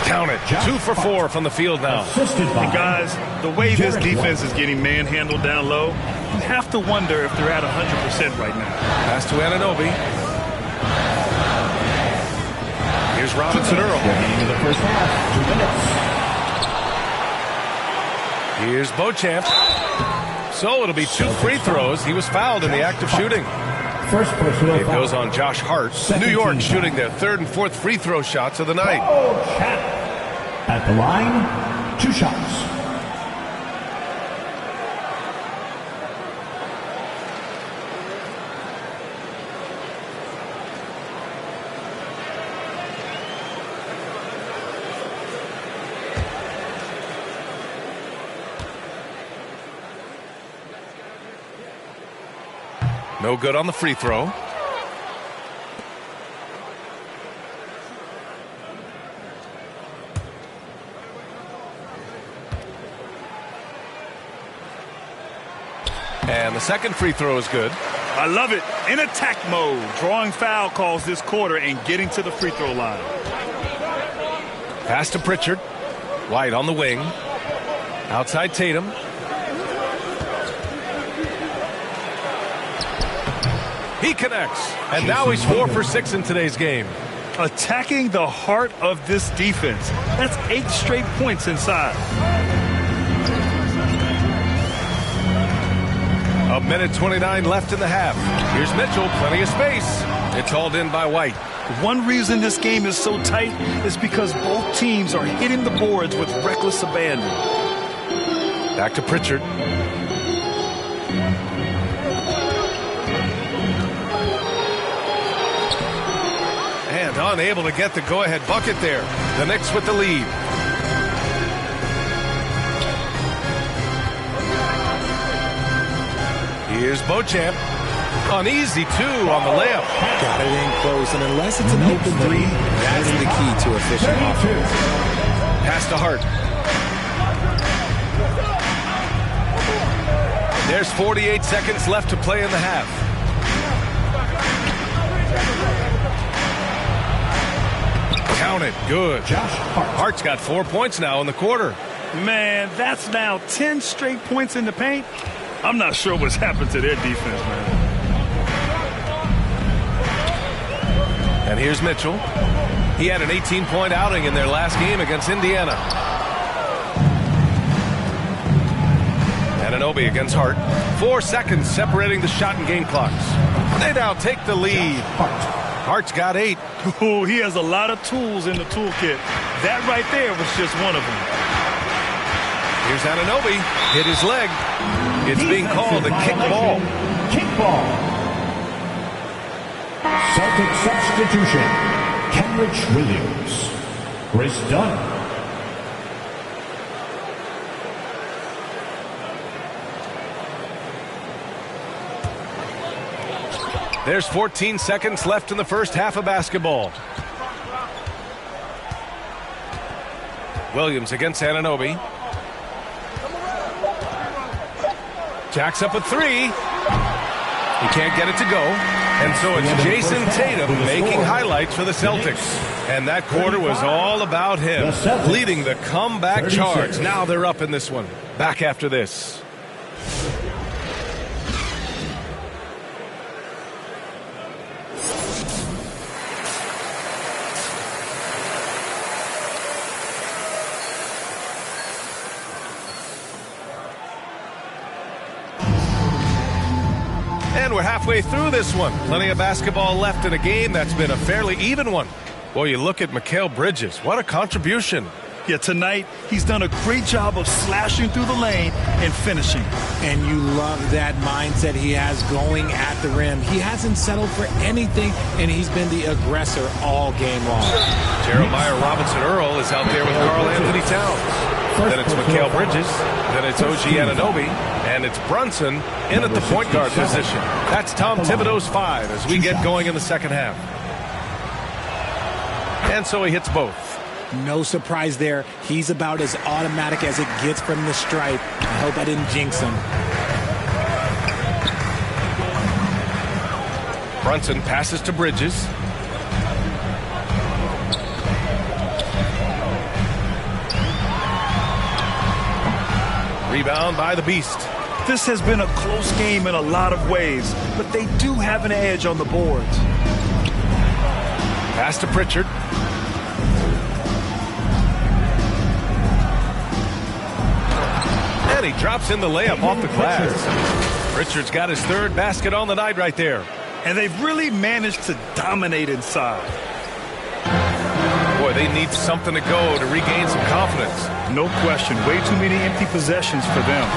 Count it. 2 for 4 from the field now. And guys, the way this defense is getting manhandled down low, you have to wonder if they're at 100% right now. Pass to Anunoby. Here's Robinson Earl. In the first half, 2 minutes. Here's Beauchamp. So it'll be 2 free throws. He was fouled in the act of shooting. First personal It foul. goes on Josh Hart. New York shooting their 3rd and 4th free throw shots of the night. At the line, 2 shots. No good on the free throw. And the second free throw is good. I love it. In attack mode, drawing foul calls this quarter and getting to the free throw line. Pass to Pritchard. White on the wing. Outside Tatum. He connects. And now he's 4 for 6 in today's game. Attacking the heart of this defense. That's 8 straight points inside. A minute 29 left in the half. Here's Mitchell. Plenty of space. It's hauled in by White. One reason this game is so tight is because both teams are hitting the boards with reckless abandon. Back to Pritchard. And unable to get the go-ahead bucket there. The Knicks with the lead. Here's Beauchamp. An easy 2 on the layup. Got it in close, and unless it's an open 3, that's the key to efficient offense. Pass to Hart. There's 48 seconds left to play in the half. Count it. Good. Hart's got 4 points now in the quarter. Man, that's now 10 straight points in the paint. I'm not sure what's happened to their defense, man. And here's Mitchell. He had an 18-point outing in their last game against Indiana. Anunoby against Hart. 4 seconds separating the shot and game clocks. They now take the lead. Hart's got 8. Ooh, he has a lot of tools in the toolkit. That right there was just one of them. Here's Anunoby. Hit his leg. It's being called a kick ball. Kick ball. Celtic substitution. Kenrich Williams. Chris Dunn. There's 14 seconds left in the first half of basketball. Williams against Anunoby. Jacks up a 3. He can't get it to go. And so it's Jason Tatum making highlights for the Celtics. And that quarter was all about him, leading the comeback charge. Now they're up in this one. Back after this. And we're halfway through this one. Plenty of basketball left in a game that's been a fairly even one. Boy, you look at Mikal Bridges. What a contribution. Yeah, tonight he's done a great job of slashing through the lane and finishing. And you love that mindset he has going at the rim. He hasn't settled for anything, and he's been the aggressor all game long. Jeremiah Robinson-Earl is out there with Karl Anthony Towns. Then it's Mikal Bridges. Then it's OG Anunoby. And it's Brunson in at the point guard position. That's Tom Thibodeau's 5 as we get going in the second half. And so he hits both. No surprise there. He's about as automatic as it gets from the stripe. I hope I didn't jinx him. Brunson passes to Bridges. Rebound by the Beast. This has been a close game in a lot of ways, but they do have an edge on the boards. Pass to Pritchard. And he drops in the layup off the glass. Pritchard's got his third basket on the night right there. And they've really managed to dominate inside. Boy, they need something to go to regain some confidence. No question. Way too many empty possessions for them.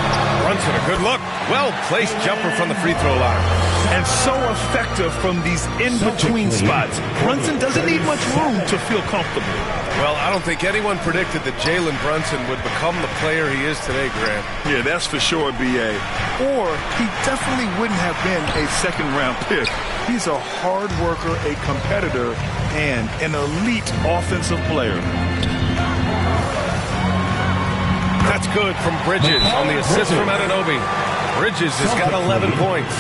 Brunson, a good look. Well-placed jumper from the free throw line. And so effective from these in-between spots. Brunson doesn't need much room to feel comfortable. Well, I don't think anyone predicted that Jalen Brunson would become the player he is today, Grant. Yeah, that's for sure, B.A. Or he definitely wouldn't have been a second-round pick. He's a hard worker, a competitor, and an elite offensive player. That's good from Bridges on the assist from Anunoby. Bridges has got 11 points.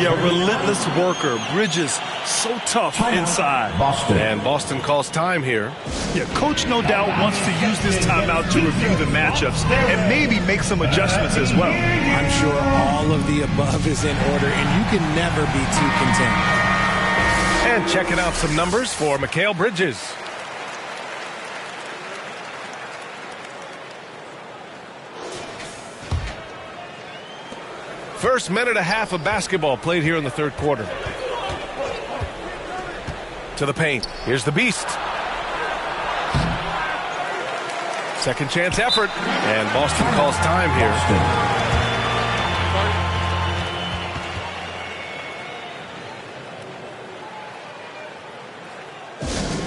Yeah, relentless worker. Bridges, so tough inside. And Boston calls time here. Yeah, coach no doubt wants to use this timeout to review the matchups and maybe make some adjustments as well. I'm sure all of the above is in order, and you can never be too content. And checking out some numbers for Mikal Bridges. First minute and a half of basketball played here in the third quarter. To the paint. Here's the Beast. Second chance effort. And Boston calls time here.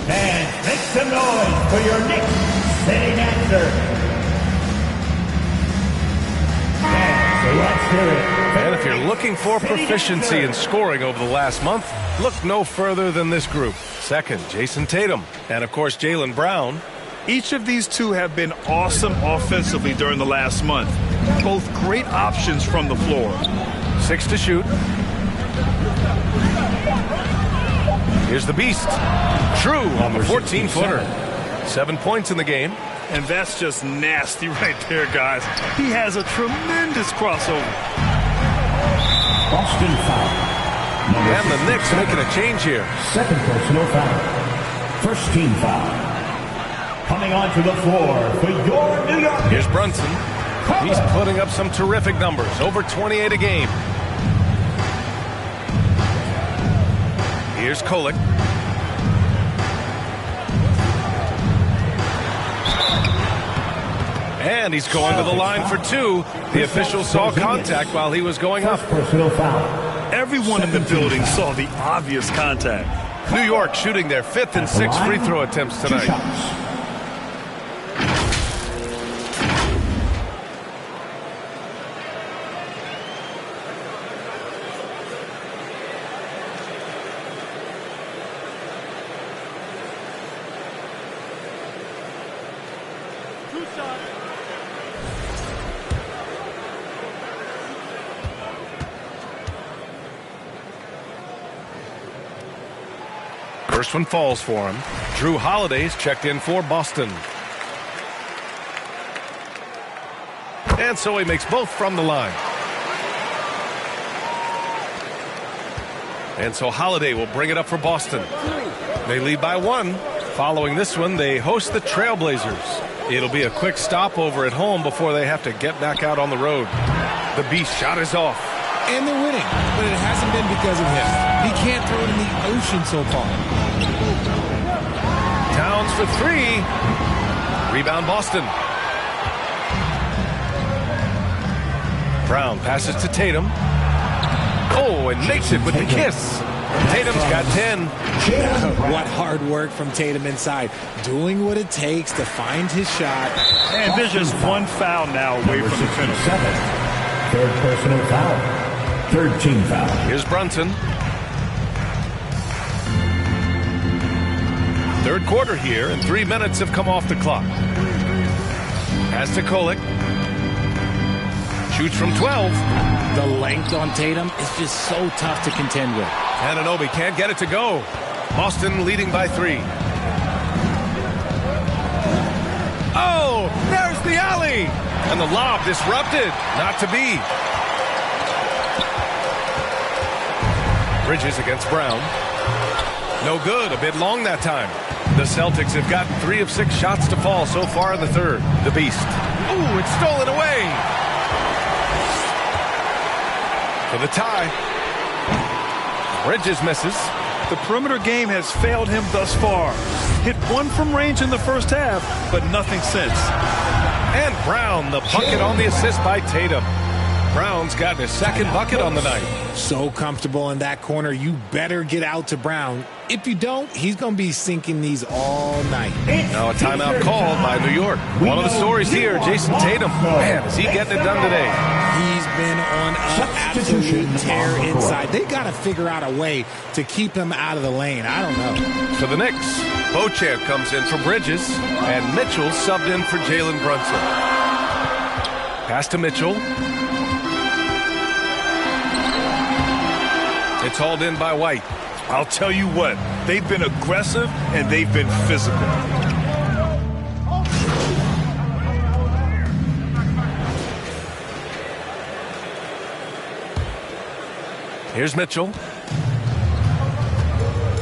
And make some noise for your Knicks sitting answer. And if you're looking for proficiency in scoring over the last month, look no further than this group. Second, Jason Tatum. And, of course, Jaylen Brown. Each of these two have been awesome offensively during the last month. Both great options from the floor. 6 to shoot. Here's the Beast. True on the 14-footer. 7 points in the game. And that's just nasty right there, guys. He has a tremendous crossover. Boston foul. And the Knicks making a change here. Second personal foul. First team foul. Coming onto the floor for your New York. Here's Brunson. He's putting up some terrific numbers. Over 28 a game. Here's Kukulkan. And he's going to the line for two. The official saw contact while he was going up. Personal foul. Everyone in the building saw the obvious contact. New York shooting their 5th and 6th free throw attempts tonight. First one falls for him. Drew Holiday's checked in for Boston. And so he makes both from the line. And so Holiday will bring it up for Boston. They lead by 1. Following this one, they host the Trailblazers. It'll be a quick stopover at home before they have to get back out on the road. The Beast shot is off. And they're winning, but it hasn't been because of him. He can't throw it in the ocean so far. Towns for 3. Rebound Boston. Brown passes to Tatum. Oh, and makes it with the kiss. Tatum's got 10. What hard work from Tatum inside. Doing what it takes to find his shot. And there's just one foul now away from the finish. Third personal foul. Third team foul. Here's Brunson. Third quarter here, and 3 minutes have come off the clock. Pass to Kukulkan. Shoots from 12. The length on Tatum is just so tough to contend with. Anunoby can't get it to go. Boston leading by 3. Oh, there's the alley. And the lob disrupted. Not to be. Bridges against Brown. No good. A bit long that time. The Celtics have gotten 3 of 6 shots to fall so far in the third. The Beast. Ooh, it's stolen away. For the tie. Bridges misses. The perimeter game has failed him thus far. Hit 1 from range in the first half, but nothing since. And Brown, the bucket on the assist by Tatum. Brown's gotten his second bucket on the night. So comfortable in that corner, you better get out to Brown. If you don't, he's going to be sinking these all night. Now a timeout called by New York. One of the stories here, Jason Tatum. Man, is he getting it done today? He's been on an absolute tear inside. They got to figure out a way to keep him out of the lane. I don't know. For the Knicks, Beauchamp comes in for Bridges, and Mitchell subbed in for Jalen Brunson. Pass to Mitchell. It's hauled in by White. I'll tell you what, they've been aggressive and they've been physical. Here's Mitchell.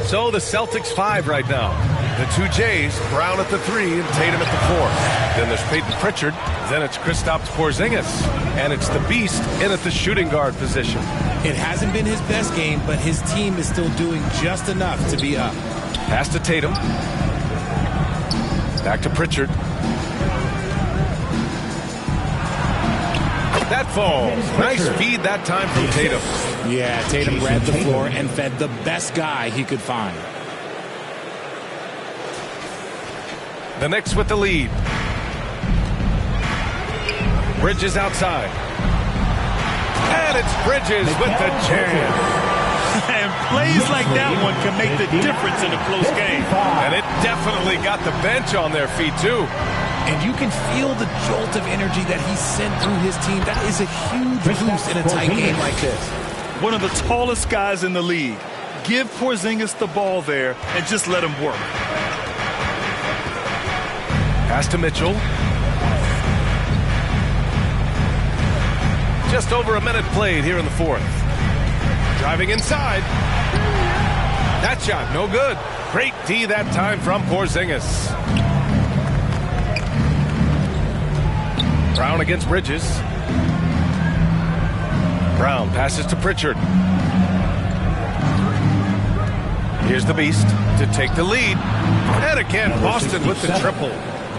So the Celtics 5 right now. The 2 Jays, Brown at the 3 and Tatum at the 4. Then there's Peyton Pritchard. Then it's Kristaps Porzingis. And it's the Beast in at the shooting guard position. It hasn't been his best game, but his team is still doing just enough to be up. Pass to Tatum. Back to Pritchard. That falls. Nice feed that time from Tatum. Yeah, Tatum read the floor and fed the best guy he could find. The Knicks with the lead. Bridges outside. And it's Bridges with the jam. And plays like that one can make the difference in a close game. And it definitely got the bench on their feet, too. And you can feel the jolt of energy that he sent through his team. That is a huge boost in a tight game like this. One of the tallest guys in the league. Give Porzingis the ball there and just let him work. Pass to Mitchell. Just over a minute played here in the fourth. Driving inside. That shot, no good. Great D that time from Porzingis. Brown against Bridges. Brown passes to Pritchard. Here's the Beast to take the lead. And again, Boston with the triple.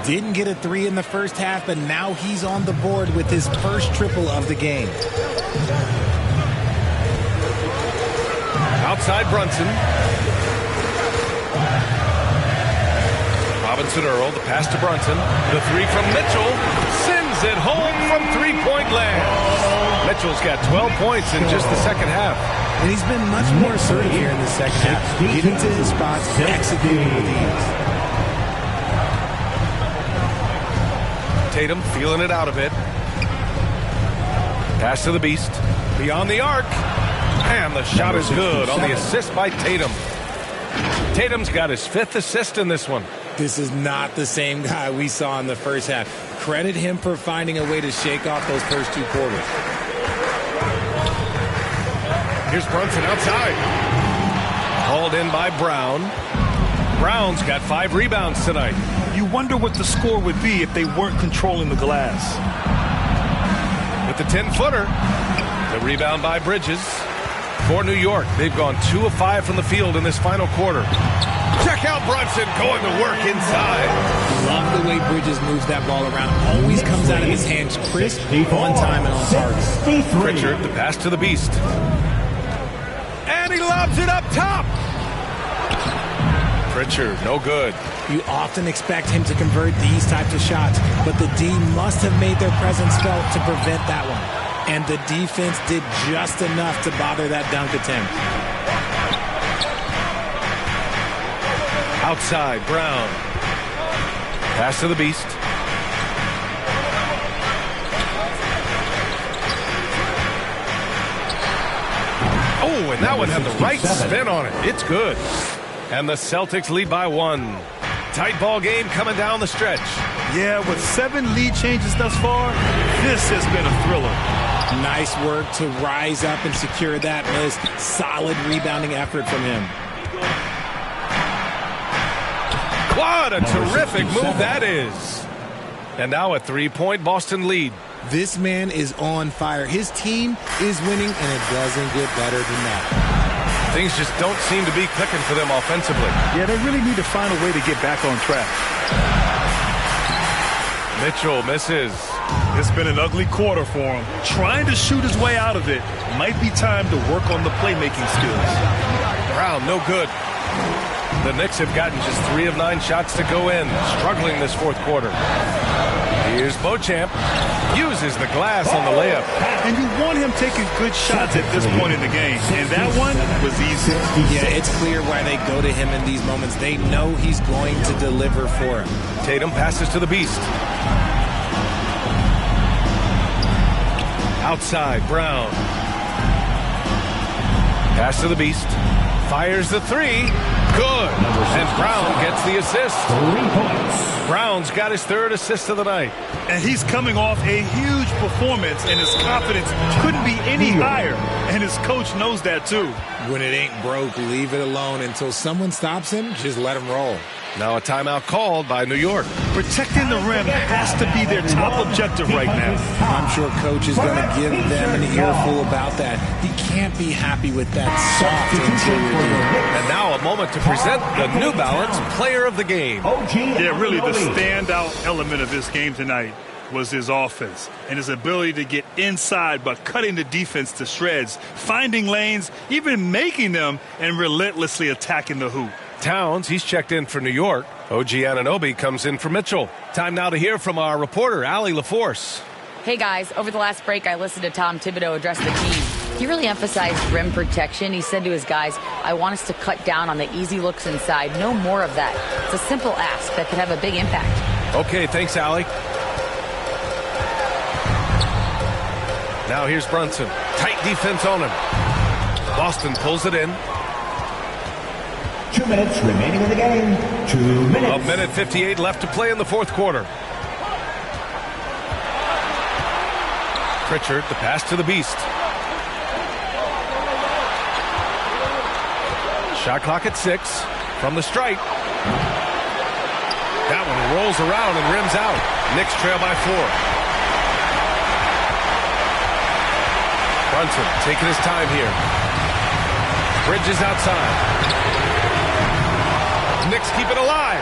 Didn't get a 3 in the first half, but now he's on the board with his first triple of the game. Outside Brunson. Robinson Earl, the pass to Brunson. The 3 from Mitchell. Sends it home from three-point land. Mitchell's got 12 points in just the second half. And he's been much more assertive here in the second half. Getting to his spots, executing with ease. Tatum feeling it out a bit. Pass to the Beast. Beyond the arc. And the shot is good on the assist by Tatum. Tatum's got his 5th assist in this one. This is not the same guy we saw in the first half. Credit him for finding a way to shake off those first 2 quarters. Here's Brunson outside. Hauled in by Brown. Brown's got 5 rebounds tonight. You wonder what the score would be if they weren't controlling the glass. With the 10-footer. The rebound by Bridges. For New York, they've gone 2 of 5 from the field in this final quarter. Check out Brunson going to work inside. Love the way Bridges moves that ball around. Always comes out of his hands crisp, on time, and on target. Pritchard, the pass to the Beast. And he lobs it up top. Pritchard, no good. You often expect him to convert these types of shots, but the D must have made their presence felt to prevent that one. And the defense did just enough to bother that dunk attempt. Outside, Brown. Pass to the Beast. Oh, and that one had the right spin on it. It's good. And the Celtics lead by 1. Tight ball game coming down the stretch. Yeah, with 7 lead changes thus far, this has been a thriller. Nice work to rise up and secure that miss. Solid rebounding effort from him. What a terrific move that is. And now a 3-point Boston lead. This man is on fire. His team is winning, and it doesn't get better than that. Things just don't seem to be clicking for them offensively. Yeah, they really need to find a way to get back on track. Mitchell misses. It's been an ugly quarter for him. Trying to shoot his way out of it. Might be time to work on the playmaking skills. Brown, no good. The Knicks have gotten just 3 of 9 shots to go in, struggling this fourth quarter. Here's Beauchamp. Uses the glass on the layup. And you want him taking good shots at this point in the game. And that one was easy. Yeah, it's clear why they go to him in these moments. They know he's going to deliver for him. Tatum passes to the Beast. Outside, Brown. Pass to the Beast. Fires the 3. Good. And Brown gets the assist. 3 points. Brown's got his 3rd assist of the night. And he's coming off a huge performance, and his confidence couldn't be any higher. And his coach knows that, too. When it ain't broke, leave it alone. Until someone stops him, just let him roll. Now a timeout called by New York. Protecting the rim has to be their top objective right now. I'm sure coach is going to give them an earful about that. He can't be happy with that soft interior deal. And now a moment to present the New Balance Player of the Game. Yeah, really the standout element of this game tonight was his offense and his ability to get inside by cutting the defense to shreds, finding lanes, even making them, and relentlessly attacking the hoop. Towns, he's checked in for New York. OG Anunoby comes in for Mitchell. Time now to hear from our reporter, Allie LaForce. Hey guys, over the last break, I listened to Tom Thibodeau address the team. He really emphasized rim protection. He said to his guys, I want us to cut down on the easy looks inside. No more of that. It's a simple ask that could have a big impact. Okay, thanks, Allie. Now here's Brunson. Tight defense on him. Boston pulls it in. 2 minutes remaining in the game. 2 minutes. 1:58 left to play in the fourth quarter. Pritchard, the pass to the Beast. Shot clock at 6 from the stripe. That one rolls around and rims out. Knicks trail by 4. Brunson taking his time here. Bridges outside. Knicks keep it alive.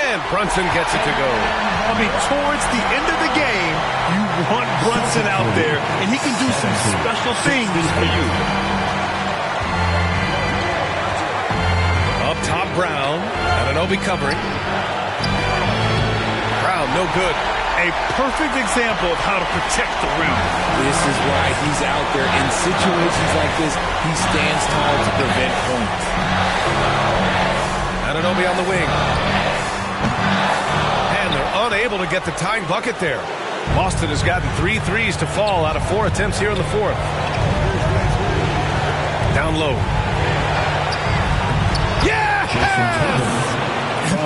And Brunson gets it to go. I mean, towards the end of the game, you want Brunson out there, and he can do some special things for you. Up top, Brown. Anunoby covering. Brown, no good. A perfect example of how to protect the rim. This is why he's out there. In situations like this, he stands tall to prevent points. Anunoby on the wing. And they're unable to get the tying bucket there. Boston has gotten 3 threes to fall out of 4 attempts here in the fourth. Down low. Yeah!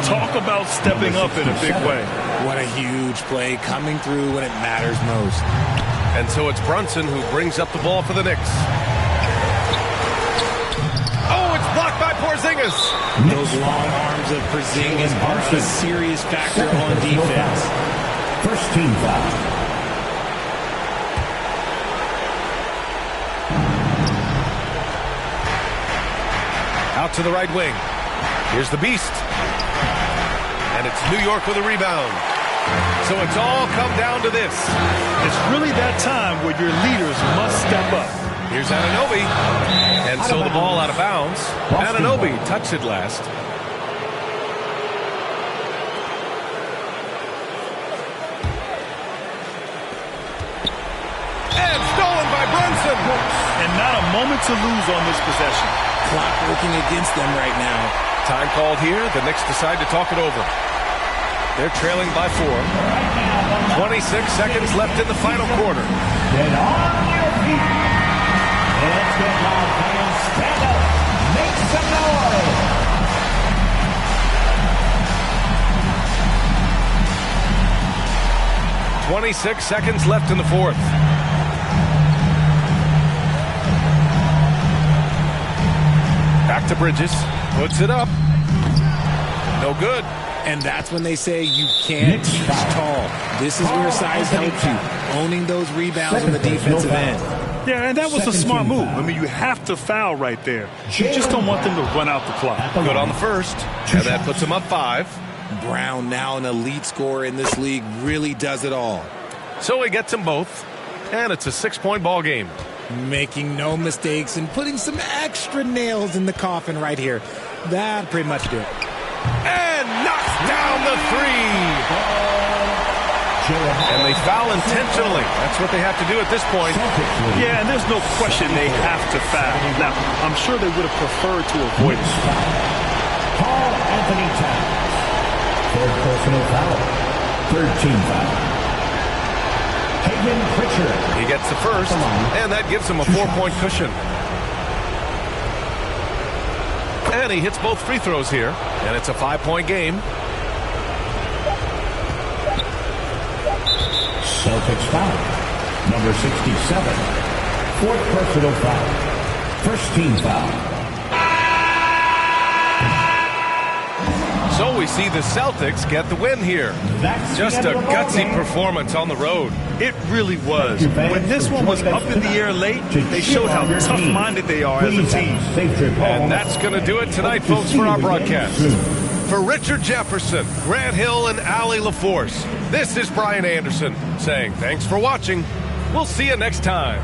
Talk about stepping up in a big way. What a huge play coming through when it matters most. And so it's Brunson who brings up the ball for the Knicks. Oh, it's blocked by Porzingis. Those long arms of Porzingis are a serious factor on defense. First team foul. Out to the right wing. Here's the Beast. And it's New York with a rebound. So it's all come down to this. It's really that time where your leaders must step up. Here's Anunoby. And so the ball out of bounds. Anunoby touched it last. And stolen by Brunson. And not a moment to lose on this possession. Clock working against them right now. Time called here. The Knicks decide to talk it over. They're trailing by 4. 26 seconds left in the final quarter. Get on your feet. Let's get loud, fans. Stand up. Make some noise. 26 seconds left in the fourth. Back to Bridges. Puts it up. No good. And that's when they say you can't teach tall. This is where size helps you. Owning those rebounds on the defensive end. Yeah, and that was a smart move. I mean, you have to foul right there. You just don't want them to run out the clock. Good on the first. And that puts him up 5. Brown, now an elite scorer in this league, really does it all. So he gets them both. And it's a 6-point ball game. Making no mistakes and putting some extra nails in the coffin right here. That pretty much do it. And knocks down the 3. And they foul intentionally. That's what they have to do at this point. Yeah, and there's no question they have to foul. Now, I'm sure they would have preferred to avoid it. Paul Anthony Towns. Third personal foul. Third team foul. Hayden Pritchard. He gets the first, and that gives him a 4-point cushion. And he hits both free throws here, and it's a 5-point game. Celtics foul. Number 67. Fourth personal foul. First team foul. So we see the Celtics get the win here. Just a gutsy performance on the road. It really was. When this one was up in the air late, they showed how tough-minded they are as a team. And that's going to do it tonight, folks, for our broadcast. For Richard Jefferson, Grant Hill, and Allie LaForce, this is Brian Anderson saying thanks for watching. We'll see you next time.